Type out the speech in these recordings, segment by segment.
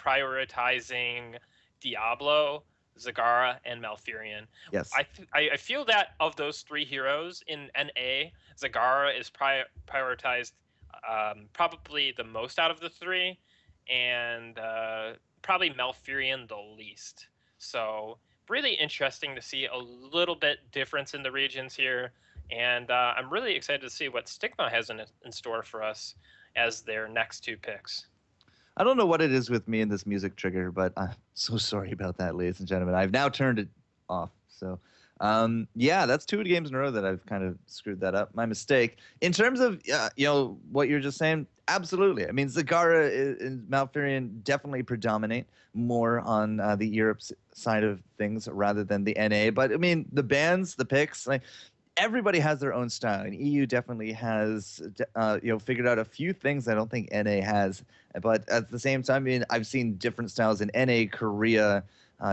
prioritizing Diablo, Zagara, and Malfurion. Yes. I feel that of those 3 heroes in NA, Zagara is prioritized probably the most out of the 3, and probably Malfurion the least. So really interesting to see a little bit difference in the regions here, and I'm really excited to see what Stigma has in store for us as their next 2 picks. I don't know what it is with me and this music trigger, but I'm so sorry about that, ladies and gentlemen. I've now turned it off. So, yeah, that's 2 games in a row that I've kind of screwed that up. My mistake. In terms of, what you're just saying, absolutely. I mean, Zagara and Malfurion definitely predominate more on the Europe side of things rather than the NA. But, I mean, the bands, the picks, like, everybody has their own style, and EU definitely has, figured out a few things I don't think NA has. But at the same time, I mean, I've seen different styles in NA, Korea,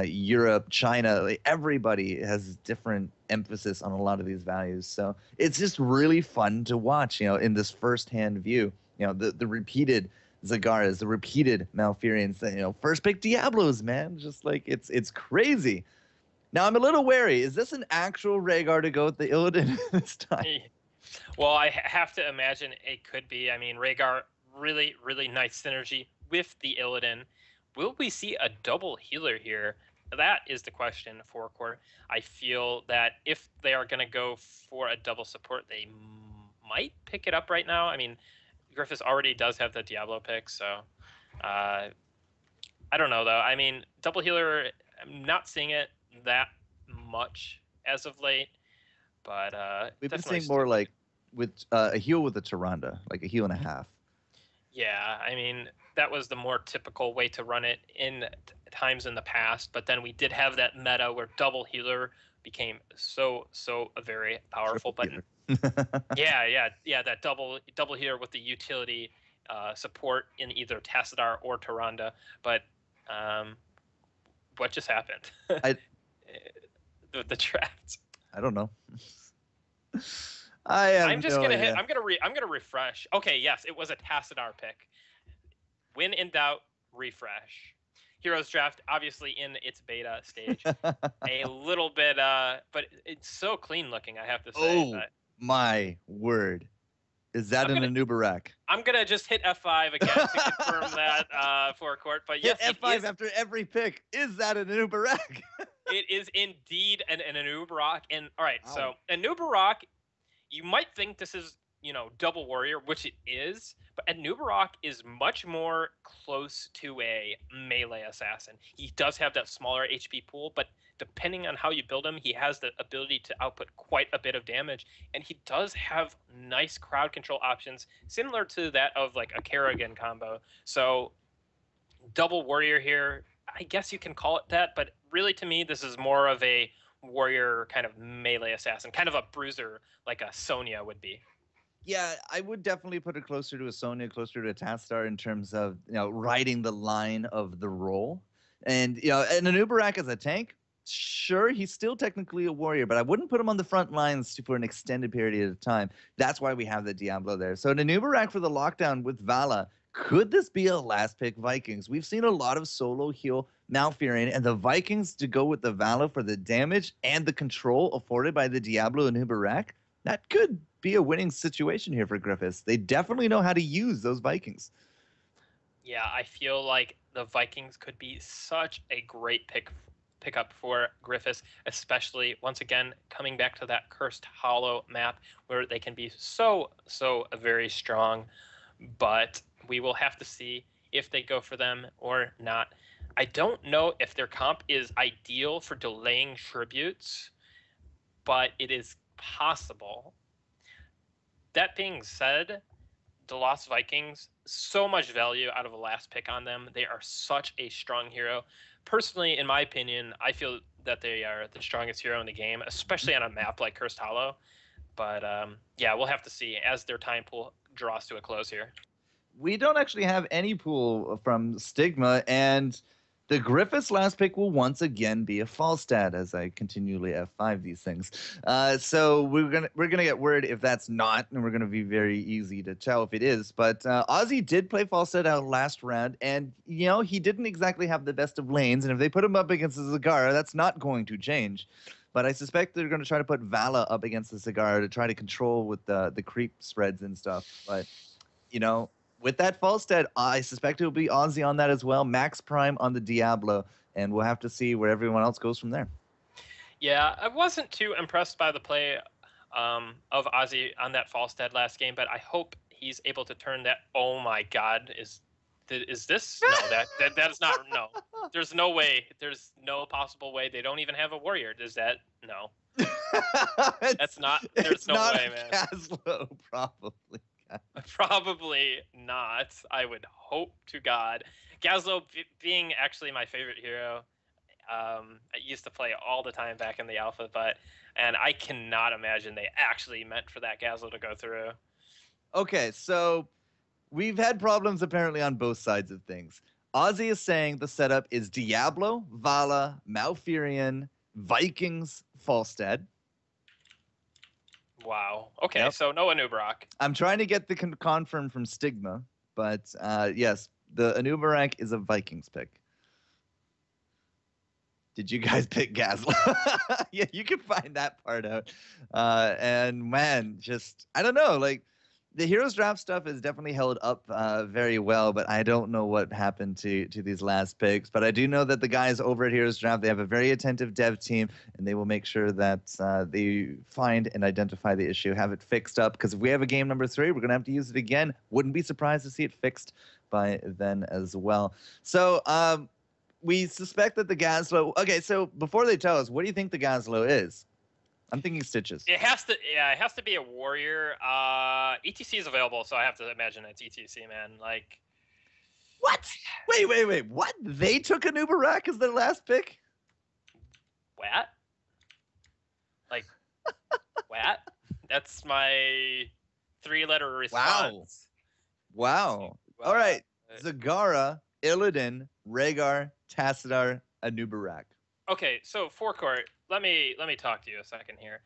Europe, China. Like, everybody has different emphasis on a lot of these values. So it's just really fun to watch, in this first-hand view. The repeated Zagaras, the repeated Malfurions, first pick Diablos, man. Just like it's crazy. Now, I'm a little wary. Is this an actual Rhaegar to go with the Illidan this time? Well, I have to imagine it could be. I mean, Rhaegar, really, really nice synergy with the Illidan. Will we see a double healer here? That is the question for Core. I feel that if they are going to go for a double support, they might pick it up right now. I mean, Gryphus already does have the Diablo pick, so I don't know, though. I mean, double healer, I'm not seeing it that much as of late, but we've been seeing more like with a heal with a Tyrande, like a heal and a half. Yeah, I mean, that was the more typical way to run it in times in the past, but then we did have that meta where double healer became so very powerful. But yeah, that double healer with the utility support in either Tassadar or Tyrande. But what just happened? The traps. I don't know. I'm gonna refresh. Okay, yes, it was a Tassadar pick. When in doubt, refresh. Heroes Draft, obviously in its beta stage, a little bit, but it's so clean looking. I have to say. Oh my word! Is that an Anubarak? I'm gonna just hit F5 again to confirm that for Court. But yes, hit F5 after every pick. Is that an Anubarak? It is indeed an Anubarak. And all right, so Anubarak, you might think this is double warrior, which it is, but Anubarak is much more close to a melee assassin. He does have that smaller HP pool, but depending on how you build him, he has the ability to output quite a bit of damage, and he does have nice crowd control options, similar to that of like a Kerrigan combo. So double warrior here, I guess you can call it that, but really to me, this is more of a warrior kind of melee assassin, kind of a bruiser like a Sonya would be. Yeah, I would definitely put it closer to a Sonya, closer to a Tassadar in terms of riding the line of the role. And an Anubarak as a tank, sure, he's still technically a warrior, but I wouldn't put him on the front lines for an extended period of time. That's why we have the Diablo there. So an Anubarak for the lockdown with Vala. Could this be a last pick Vikings? We've seen a lot of solo heal Malfurion, and the Vikings to go with the Vala for the damage and the control afforded by the Diablo and Anubarak. That could be a winning situation here for Gryphus. They definitely know how to use those Vikings. Yeah, I feel like the Vikings could be such a great pickup for Gryphus, especially once again coming back to that Cursed Hollow map where they can be so very strong. But we will have to see if they go for them or not. I don't know if their comp is ideal for delaying tributes, but it is possible. That being said, the Lost Vikings, so much value out of the last pick on them. They are such a strong hero. Personally, in my opinion, I feel that they are the strongest hero in the game, especially on a map like Cursed Hollow. But yeah, we'll have to see as their time pool draws to a close here. We don't actually have any pool from Stigma, and The Gryphus last pick will once again be a false stat as I continually F5 these things. So we're gonna get word if that's not, and we're gonna be very easy to tell if it is. But Ozzy did play false stat out last round, and he didn't exactly have the best of lanes. And if they put him up against the Zagara, that's not going to change. But I suspect they're going to try to put Vala up against the Zagara to try to control with the creep spreads and stuff. But with that false stat, I suspect it will be Ozzy on that as well. Max Prime on the Diablo, and we'll have to see where everyone else goes from there. Yeah, I wasn't too impressed by the play of Ozzy on that false stat last game, but I hope he's able to turn that. Oh my God, is this? No, that is not. No, there's no way. There's no possible way. They don't even have a warrior. Does that? No. That's not. There's no way, man. Gazlo, probably. Probably not. I would hope to God. Gazlo being actually my favorite hero. I used to play all the time back in the alpha, and I cannot imagine they actually meant for that Gazlo to go through. Okay, so we've had problems apparently on both sides of things. Ozzy is saying the setup is Diablo, Vala, Malfurion, Vikings, Falstad. Wow. Okay, Yep. So no Anubarak. I'm trying to get the confirm from Stigma, but yes, the Anubarak is a Vikings pick. Did you guys pick Gazlo? Yeah, you can find that part out. And man, I don't know. Like, the Heroes draft stuff is definitely held up very well, but I don't know what happened to these last picks. But I do know that the guys over at Heroes Draft, they have a very attentive dev team, and they will make sure that they find and identify the issue, have it fixed up. Because if we have a game number 3, we're going to have to use it again. Wouldn't be surprised to see it fixed by then as well. So we suspect that the Gazlo... Okay, so before they tell us, what do you think the Gazlo is? I'm thinking Stitches. It has to be a warrior. ETC is available, so I have to imagine it's ETC, man. Like, what? Wait. What? They took Anubarak as their last pick? What? Like, what? That's my 3-letter response. Wow. All right. Zagara, Illidan, Rhaegar, Tassadar, Anubarak. Okay, so forecourt. Let me talk to you a second here.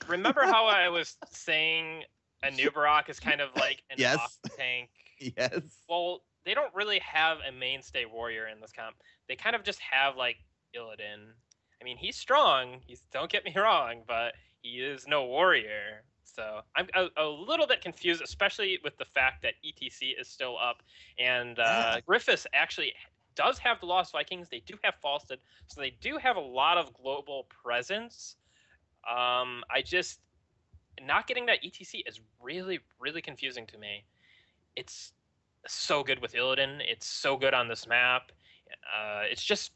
Remember how I was saying Anubarak is kind of like an off tank? Yes. Well, they don't really have a mainstay warrior in this comp. They kind of just have like Illidan. I mean, he's strong. Don't get me wrong, but he is no warrior. So I'm a little bit confused, especially with the fact that ETC is still up, and Gryphus actually does have the Lost Vikings. They do have Falstad, so they do have a lot of global presence. I just not getting that ETC is really, really confusing to me. It's so good with Illidan. It's so good on this map. It's just,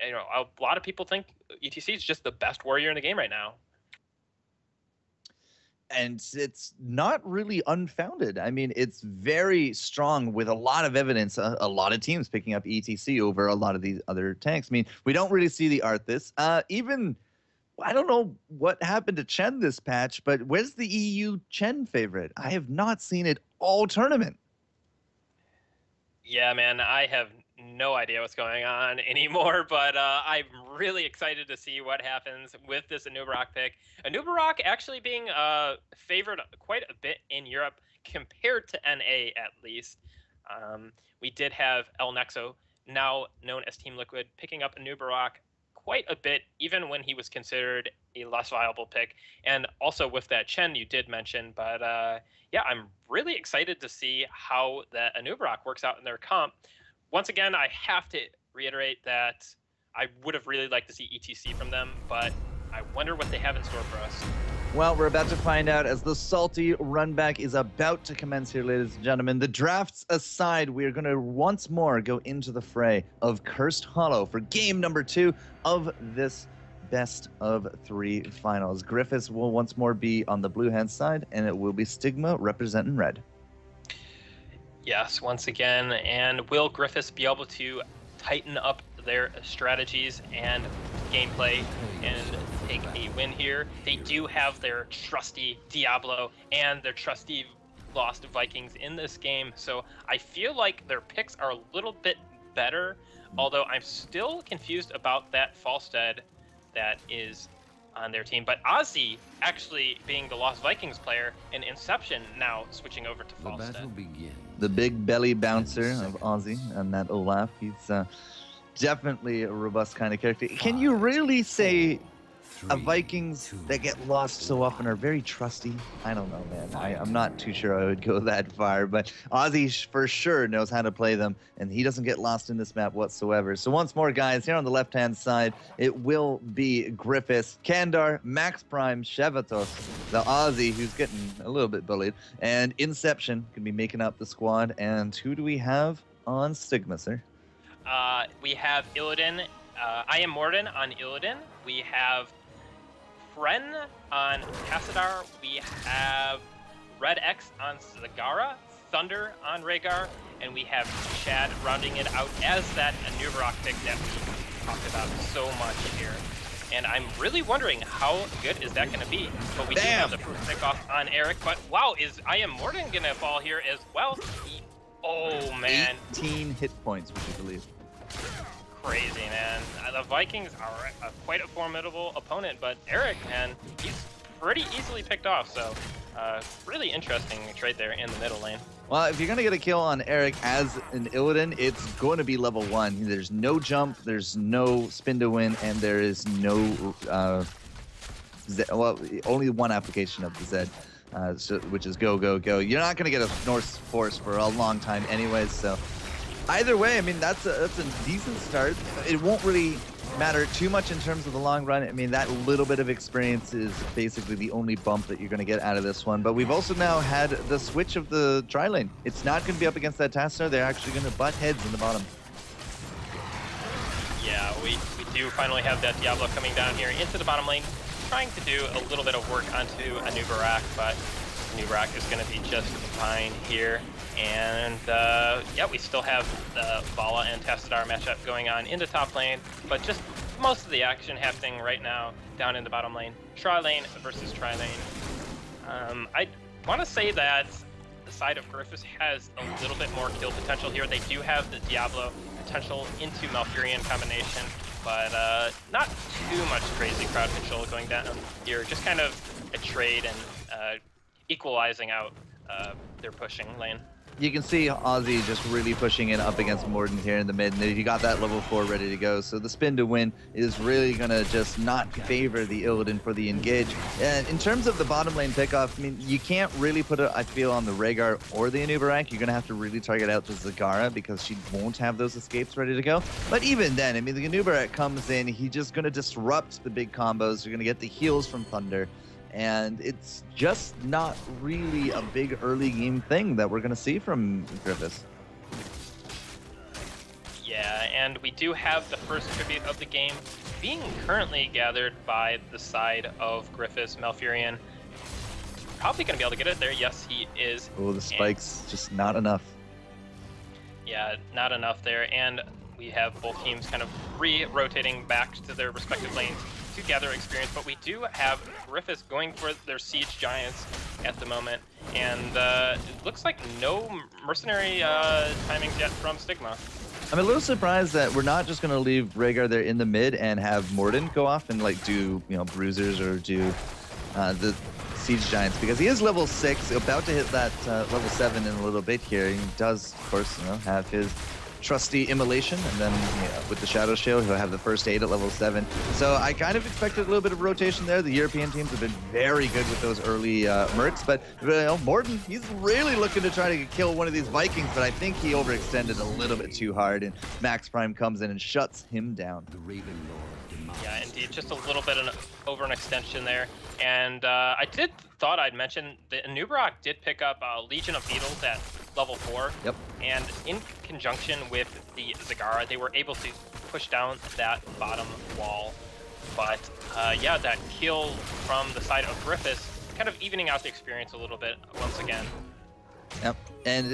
a lot of people think ETC is just the best warrior in the game right now. And it's not really unfounded. I mean, it's very strong with a lot of evidence, a lot of teams picking up ETC over a lot of these other tanks. I mean, we don't really see the Arthas. I don't know what happened to Chen this patch, but where's the EU Chen favorite? I have not seen it all tournament. Yeah, man, I have no idea what's going on anymore, but I'm really excited to see what happens with this Anubarak pick. Anubarak actually being favored quite a bit in Europe compared to NA, at least. We did have El Nexo, now known as Team Liquid, picking up Anubarak quite a bit, even when he was considered a less viable pick. And also with that Chen you did mention, but yeah, I'm really excited to see how that Anubarak works out in their comp. Once again, I have to reiterate that I would have really liked to see ETC from them, but I wonder what they have in store for us. Well, we're about to find out as the salty runback is about to commence here, ladies and gentlemen. The drafts aside, we are going to once more go into the fray of Cursed Hollow for game number 2 of this best of 3 finals. Gryphus will once more be on the blue hand side, and it will be Stigma representing red. Yes, once again, and will Gryphus be able to tighten up their strategies and gameplay and take a win here? They do have their trusty Diablo and their trusty Lost Vikings in this game, so I feel like their picks are a little bit better, Although I'm still confused about that Falstead that is on their team. But Ozzy actually being the Lost Vikings player, and Inception now switching over to Falstead. The battle begins. The big belly bouncer of Ozzy and that Olaf. He's definitely a robust kind of character. Can you really say Vikings that get lost so often are very trusty? I don't know, man. I'm not too sure I would go that far, but Ozzy for sure knows how to play them, and he doesn't get lost in this map whatsoever. So once more, guys, here on the left-hand side, it will be Gryphus, Kandar, Max Prime, Shevatos, the Ozzy, who's getting a little bit bullied, and Inception can be making up the squad. And who do we have on Stigma, sir? We have Illidan. I am Morden on Illidan. We have Fren on Tassadar. We have Red X on Zagara, Thunder on Rhaegar, and we have Chad rounding it out as that Anubarak pick that we talked about so much here. And I'm really wondering how good is that going to be. But we do have the first pick off on Eric. But wow, is I am Morden going to fall here as well? Oh man, 18 hit points, would you believe? Crazy, man. The Vikings are quite a formidable opponent, but Eric, man, he's pretty easily picked off. So really interesting trade there in the middle lane. Well, if you're going to get a kill on Eric as an Illidan, it's going to be level 1. There's no jump, there's no spin to win, and there is no, only one application of the Z, which is go, go, go. You're not going to get a Norse Force for a long time anyways, so either way, I mean, that's a decent start. It won't really matter too much in terms of the long run. I mean, that little bit of experience is basically the only bump that you're going to get out of this one. But we've also now had the switch of the tri lane. It's not going to be up against that Tassadar. They're actually going to butt heads in the bottom. Yeah, we do finally have that Diablo coming down here into the bottom lane, trying to do a little bit of work onto Anubarak, but Anubarak is going to be just fine here. And yeah, we still have the Vala and Tassadar matchup going on in the top lane, but just most of the action happening right now down in the bottom lane. Tri-lane versus tri-lane. I want to say that the side of Gryphus has a little bit more kill potential here. They do have the Diablo potential into Malfurion combination, but not too much crazy crowd control going down here. Just kind of a trade and equalizing out their pushing lane. You can see Ozzy just really pushing it up against Morden here in the mid, and he got that level 4 ready to go. So the spin to win is really going to just not favor the Illidan for the engage. And in terms of the bottom lane pickoff, I mean, you can't really put it, I feel, on the Rhaegar or the Anubarak. You're going to have to really target out the Zagara because she won't have those escapes ready to go. But even then, I mean, the Anubarak comes in, he's just going to disrupt the big combos. You're going to get the heals from Thunder. And it's just not really a big early game thing that we're going to see from Gryphus. Yeah, and we do have the first tribute of the game being currently gathered by the side of Gryphus. Malfurion probably going to be able to get it there. Yes, he is. Oh, the spikes, just not enough. Yeah, not enough there. And we have both teams kind of re-rotating back to their respective lanes to gather experience, but we do have Gryphus going for their Siege Giants at the moment, and it looks like no mercenary timings yet from Stigma. I'm a little surprised that we're not just going to leave Rhaegar there in the mid and have Morden go off and like do, you know, bruisers or do the Siege Giants, because he is level 6, about to hit that level 7 in a little bit here. He does, of course, you know, have his trusty immolation, and then with the Shadow Shield, he'll have the first aid at level 7. So I kind of expected a little bit of rotation there. The European teams have been very good with those early mercs, but you know, Morden, he's really looking to try to kill one of these Vikings, but I think he overextended a little bit too hard, and Max Prime comes in and shuts him down. The Raven Lord. Yeah, indeed, just a little bit over an extension there. And I thought I'd mention the Anubarak did pick up Legion of Beetles at level 4. Yep. And in conjunction with the Zagara, they were able to push down that bottom wall. But yeah, that kill from the side of Gryphus kind of evening out the experience a little bit once again. Yep. And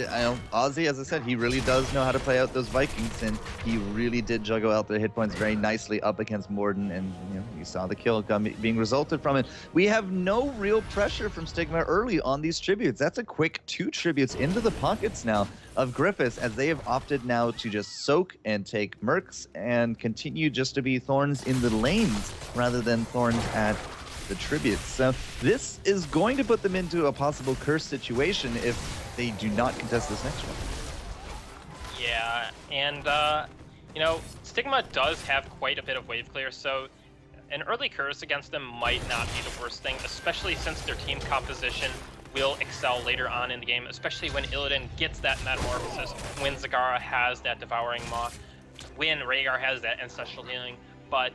Ozzy, as I said, he really does know how to play out those Vikings, and he really did juggle out the hit points very nicely up against Morden, and you saw the kill being resulted from it. We have no real pressure from Stigma early on these tributes. That's a quick 2 tributes into the pockets now of Gryphus, as they have opted now to just soak and take mercs and continue just to be thorns in the lanes rather than thorns at the tributes. So this is going to put them into a possible curse situation if they do not contest this next one. Yeah, and Stigma does have quite a bit of wave clear, so an early curse against them might not be the worst thing, especially since their team composition will excel later on in the game, especially when Illidan gets that Metamorphosis, when Zagara has that Devouring Maw, when Rhaegar has that Ancestral Healing. But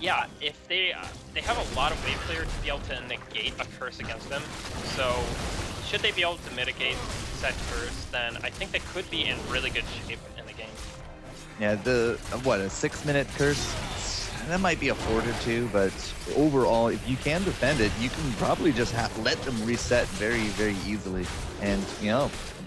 yeah, if they have a lot of wave clear to be able to negate a curse against them, so should they be able to mitigate said curse, then I think they could be in really good shape in the game. Yeah, a 6-minute curse? That might be a fort or two, but overall, if you can defend it, you can probably just let them reset very, very easily. And,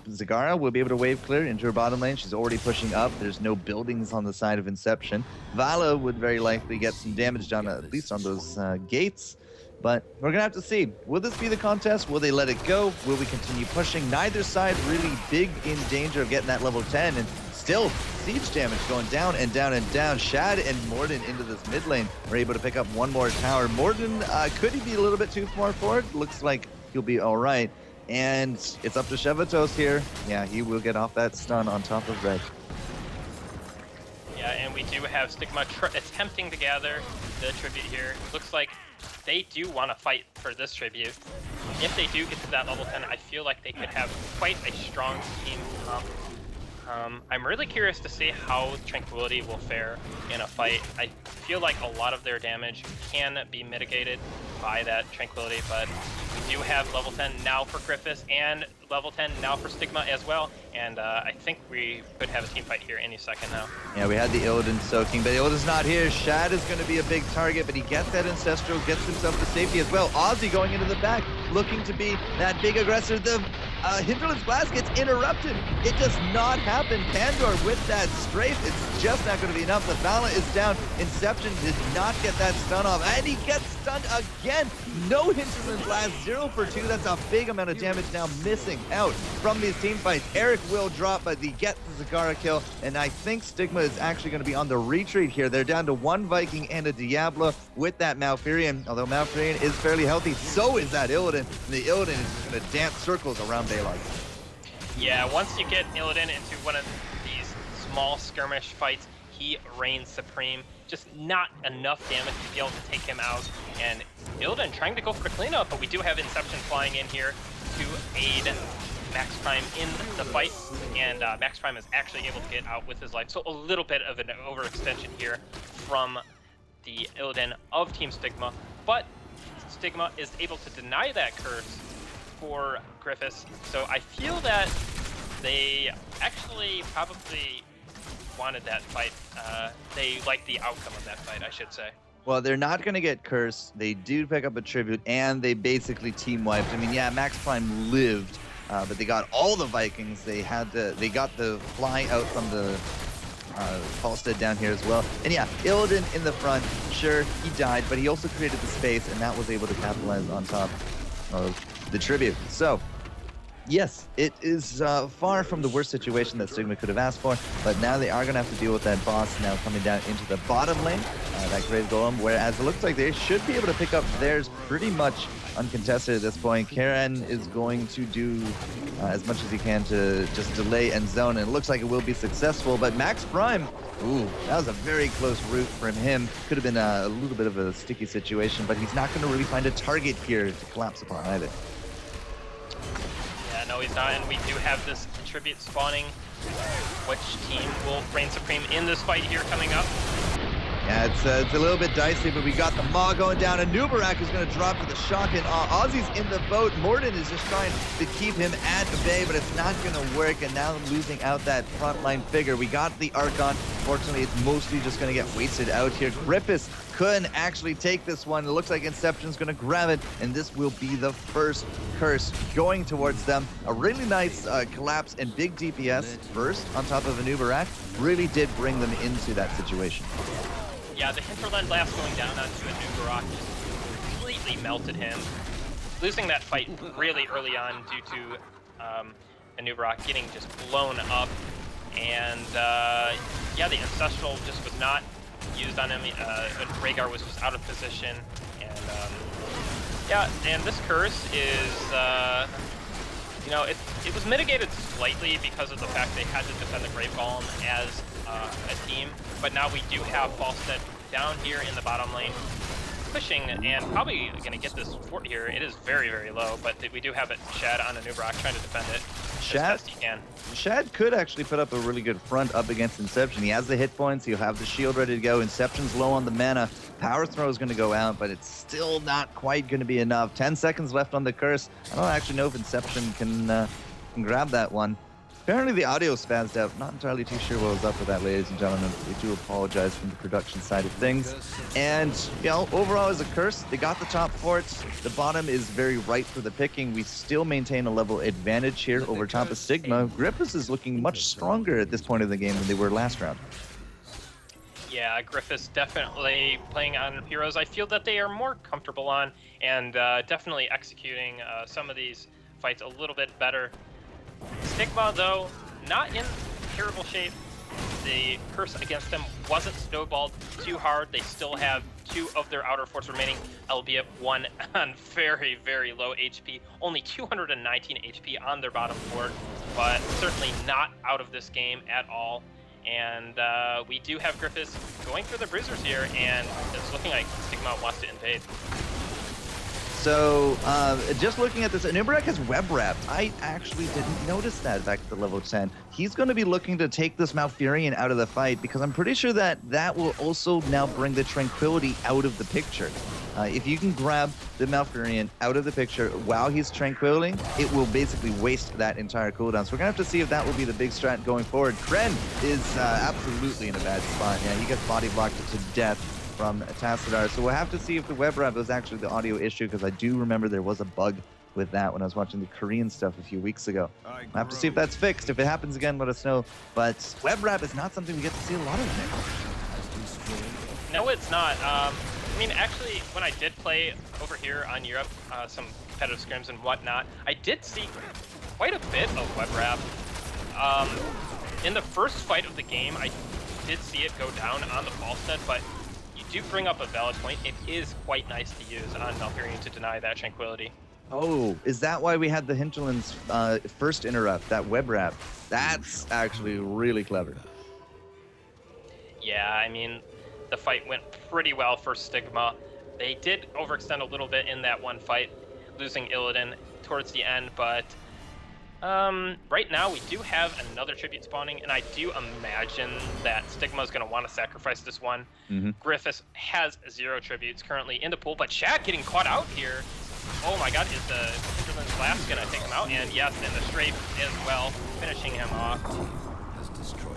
Zagara will be able to wave clear into her bottom lane. She's already pushing up. There's no buildings on the side of Inception. Vala would very likely get some damage done, at least on those gates. But we're going to have to see. Will this be the contest? Will they let it go? Will we continue pushing? Neither side really big in danger of getting that level 10. And still, siege damage going down and down and down. Shad and Morden into this mid lane. We're able to pick up one more tower. Morden, could he be a little bit too far forward? Looks like he'll be all right. And it's up to Shevatos here. Yeah, he will get off that stun on top of Red. Yeah, and we do have Stigma attempting to gather the tribute here. Looks like they do want to fight for this tribute. If they do get to that level 10, I feel like they could have quite a strong team comp. I'm really curious to see how Tranquility will fare in a fight. I feel like a lot of their damage can be mitigated by that Tranquility, but we do have level 10 now for Gryphus and level 10 now for Stigma as well, and I think we could have a team fight here any second now. Yeah, we had the Illidan soaking, but Illidan's not here. Shad is going to be a big target, but he gets that Ancestral, gets himself to safety as well. Ozzy going into the back, looking to be that big aggressor. The Hinterland's Blast gets interrupted. It does not happen. Pandor with that strafe, it's just not going to be enough. The Vala is down. Inception did not get that stun off, and he gets stunned again. No Hinterland's Blast, 0 for 2. That's a big amount of damage now missing out from these team fights. Eric will drop, but he gets the Zagara kill, and I think Stigma is actually going to be on the retreat here. They're down to 1 Viking and a Diablo with that Malfurion, although Malfurion is fairly healthy. So is that Illidan, and the Illidan is just going to dance circles around Daylight. Yeah, once you get Illidan into one of these small skirmish fights, he reigns supreme. Just not enough damage to be able to take him out, and Illidan trying to go for the cleanup, but we do have Inception flying in here to aid Max Prime in the fight, and Max Prime is actually able to get out with his life. So a little bit of an overextension here from the Illidan of Team Stigma, but Stigma is able to deny that curse for Gryphus. So I feel that they actually probably wanted that fight. They liked the outcome of that fight, I should say. Well, they're not going to get cursed. They do pick up a tribute, and they basically team wiped. I mean, yeah, Max Prime lived, but they got all the Vikings. They got the fly out from the Falstead down here as well. And yeah, Illidan in the front, sure, he died, but he also created the space, and that was able to capitalize on top of the tribute. So, yes, it is far from the worst situation that Stigma could have asked for, but now they are going to have to deal with that boss now coming down into the bottom lane, that Grave Golem, whereas it looks like they should be able to pick up theirs pretty much uncontested at this point. Karen is going to do as much as he can to just delay and zone, and it looks like it will be successful, but Max Prime, ooh, that was a very close route from him. Could have been a little bit of a sticky situation, but he's not going to really find a target here to collapse upon either. No, he's not, and we do have this tribute spawning. Which team will reign supreme in this fight here coming up? Yeah, it's a little bit dicey, but we got the Maw going down, and Nubarak is going to drop to the shock, and Ozzy's in the boat. Morden is just trying to keep him at bay, but it's not going to work, and now losing out that frontline figure. We got the Archon. Fortunately, it's mostly just going to get wasted out here. Gryphus couldn't actually take this one. It looks like Inception's going to grab it, and this will be the first curse going towards them. A really nice collapse and big DPS first on top of a Nubarak really did bring them into that situation. Yeah, the Hinterland Blast going down onto a Nubarak just completely melted him. Losing that fight really early on due to a Nubarak getting just blown up. And yeah, the Ancestral just was not used on him. Rhaegar was just out of position. And yeah, and this curse is, you know, it was mitigated slightly because of the fact they had to defend the Grave Golem as a team, but now we do have Falstead down here in the bottom lane, pushing and probably going to get this fort here. It is very, very low, but we do have it Shad on a Nubarak trying to defend it as best he can. Shad could actually put up a really good front up against Inception. He has the hit points, he'll have the shield ready to go. Inception's low on the mana. Power Throw is going to go out, but it's still not quite going to be enough. 10 seconds left on the curse. I don't actually know if Inception can grab that one. Apparently the audio spazzed out. Not entirely too sure what was up with that, ladies and gentlemen. We do apologize from the production side of things. And, you know, overall as a curse, they got the top fort. The bottom is very ripe for the picking. We still maintain a level advantage here over top of Stigma. Gryphus is looking much stronger at this point of the game than they were last round. Yeah, Gryphus definitely playing on heroes I feel that they are more comfortable on, and definitely executing some of these fights a little bit better. Stigma, though, not in terrible shape. The curse against them wasn't snowballed too hard. They still have 2 of their outer forts remaining, albeit 1 on very, very low HP. Only 219 HP on their bottom fort, but certainly not out of this game at all. And we do have Gryphus going for the bruisers here, and it's looking like Stigma wants to invade. So, just looking at this, Nubarak has web wrapped. I actually didn't notice that back at the level 10. He's going to be looking to take this Malfurion out of the fight, because I'm pretty sure that that will also now bring the Tranquility out of the picture. If you can grab the Malfurion out of the picture while he's Tranquility, it will basically waste that entire cooldown. So we're going to have to see if that will be the big strat going forward. Kren is absolutely in a bad spot. Yeah, he gets body blocked to death from Tassadar. So we'll have to see if the web wrap was actually the audio issue, because I do remember there was a bug with that when I was watching the Korean stuff a few weeks ago. We'll have to see if that's fixed. If it happens again, let us know. But web wrap is not something we get to see a lot of now. No, it's not. I mean, actually, when I did play over here on Europe, some competitive scrims and whatnot, I did see quite a bit of web wrap. In the first fight of the game, I did see it go down on the Falstead, but you do bring up a valid point. It is quite nice to use on Malfurion to deny that Tranquility. Oh, is that why we had the Hinterland's first interrupt, that web wrap? That's actually really clever. Yeah, I mean, the fight went pretty well for Stigma. They did overextend a little bit in that one fight, losing Illidan towards the end, but right now we do have another tribute spawning, and I do imagine that Stigma is going to want to sacrifice this one. Gryphus has 0 tributes currently in the pool, but Shad getting caught out here. Oh my god, is the Hinterland's Blast going to take him out? And yes, and the Strafe as well, finishing him off.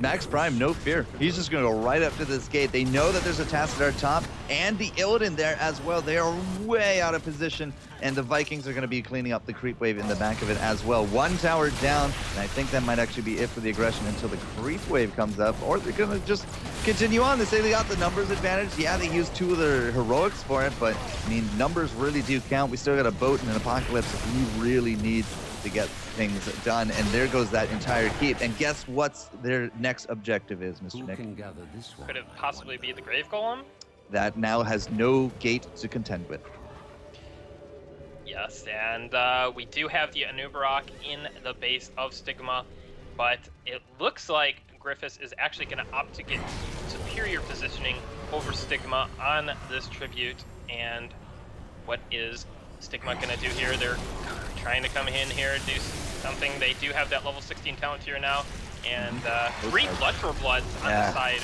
Max Prime, no fear. He's just going to go right up to this gate. They know that there's a Tassadar top and the Illidan there as well. They are way out of position, and the Vikings are going to be cleaning up the creep wave in the back of it as well. 1 tower down, and I think that might actually be it for the aggression until the creep wave comes up, or they're going to just continue on. They say they got the numbers advantage. Yeah, they used 2 of their heroics for it, but I mean, numbers really do count. We still got a boat and an apocalypse if we really need to get things done, and there goes that entire keep. And guess what's their next objective is, Mr. Nick? Could it possibly be the Grave Golem? That now has no gate to contend with. Yes, and we do have the Anubarak in the base of Stigma, but it looks like Gryphus is actually going to opt to get superior positioning over Stigma on this tribute. And what is Stigma going to do here? They're trying to come in here and do something. They do have that level 16 talent here now. And 3 Blood for Bloods on the side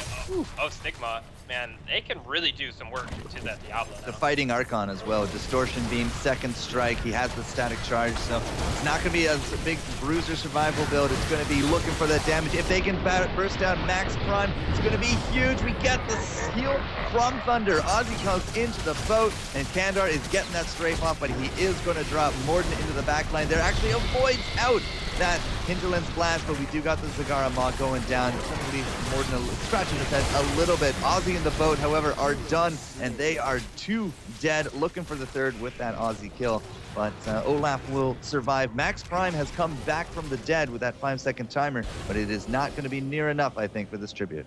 of Stigma. Man, they can really do some work to that Diablo now. The Fighting Archon as well. Distortion Beam, second strike. He has the static charge, so it's not going to be a big bruiser survival build. It's going to be looking for that damage. If they can burst down Max Prime, it's going to be huge. We get the heal from Thunder. Ozzy comes into the boat, and Kandar is getting that strafe off, but he is going to drop Morden into the backline. There actually avoids out that Hinterland's blast, but we do got the Zagara Maw going down. Suddenly Morden scratching his head a little bit. Ozzy and the boat, however, are done, and they are 2 dead, looking for the 3rd with that Ozzy kill. But Olaf will survive. Max Prime has come back from the dead with that 5-second timer, but it is not going to be near enough, I think, for this tribute.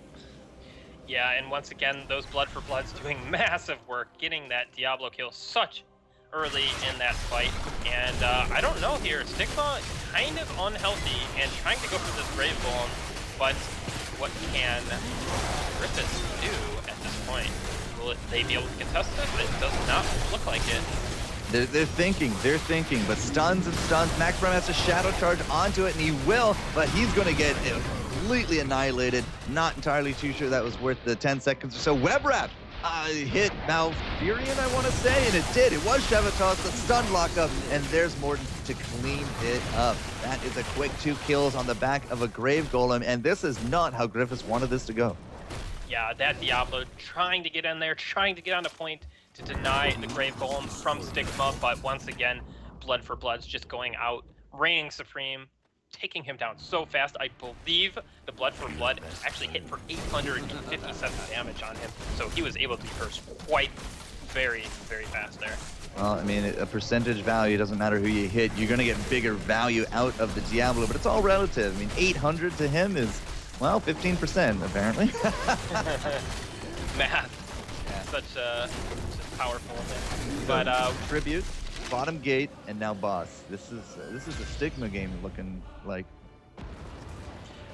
Yeah, and once again, those Blood for Bloods doing massive work, getting that Diablo kill such early in that fight. And I don't know here, Stigma kind of unhealthy and trying to go for this Grave Golem, but what can Gryphus do at this point? Will they be able to contest this? It does not look like it. They're thinking, but stuns and stuns. Max Prime has to Shadow Charge onto it, and he will, but he's going to get completely annihilated. Not entirely too sure that was worth the 10 seconds or so. Web Wrap hit Malfurion, I want to say, and it did. It was Shevatos, the stun lockup, and there's Morden to clean it up. That is a quick 2 kills on the back of a Grave Golem, and this is not how Gryphus wanted this to go. Yeah, that Diablo trying to get in there, trying to get on the point to deny the Grave Golem from Stigma, but once again, Blood for Bloods just going out, reigning supreme, taking him down so fast. I believe the Blood for Blood actually hit for 857 damage on him, so he was able to curse quite very, very fast there. Well, I mean, a percentage value, doesn't matter who you hit, you're going to get bigger value out of the Diablo, but it's all relative. I mean, 800 to him is, well, 15% apparently. Math. Yeah. Such a powerful thing. But tribute, bottom gate, and now boss. This is a Stigma game looking like.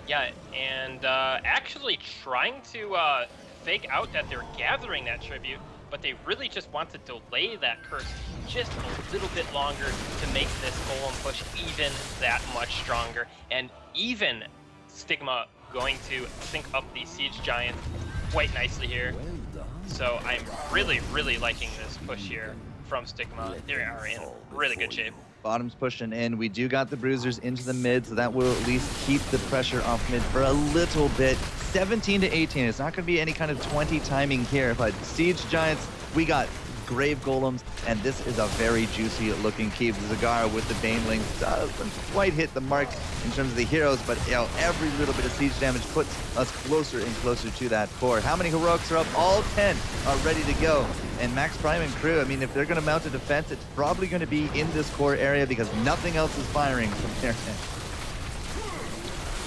Yeah, and actually trying to fake out that they're gathering that tribute, but they really just want to delay that curse just a little bit longer to make this golem push even that much stronger. And even Stigma going to sync up the Siege Giant quite nicely here. So I'm really, really liking this push here from Stigma. They are in really good shape. Bottom's pushing in. We do got the bruisers into the mid, so that will at least keep the pressure off mid for a little bit. 17 to 18. It's not going to be any kind of 20 timing here, but Siege Giants, we got Grave Golems, and this is a very juicy looking keep. Zagara with the Banelings doesn't quite hit the mark in terms of the heroes, but you know, every little bit of siege damage puts us closer and closer to that core. How many heroics are up? All 10 are ready to go. And Max Prime and crew, I mean, if they're going to mount a defense, it's probably going to be in this core area because nothing else is firing from their end.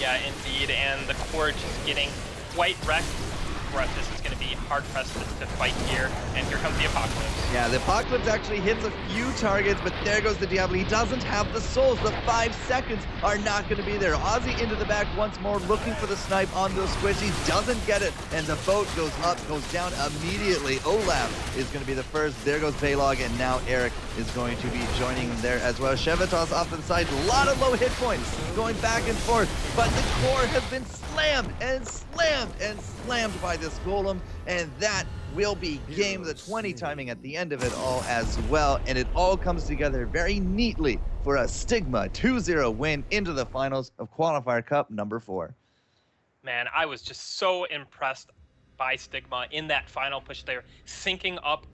Yeah, indeed, and the core just getting quite wrecked. This is going to be hard-pressed to fight here, and here comes the Apocalypse. Yeah, the Apocalypse actually hits a few targets, but there goes the Diablo. He doesn't have the souls. The 5 seconds are not going to be there. Ozzy into the back once more, looking for the snipe on those squishies. Doesn't get it, and the boat goes up, goes down immediately. Olaf is going to be the first. There goes Baylog, and now Eric is going to be joining him there as well. Shevatos off to the side. A lot of low hit points going back and forth, but the core has been slammed and slammed and slammed by this golem, and that will be game. The 20 timing at the end of it all as well, and it all comes together very neatly for a Stigma 2-0 win into the finals of Qualifier Cup number 4. Man, I was just so impressed by Stigma in that final push there, syncing up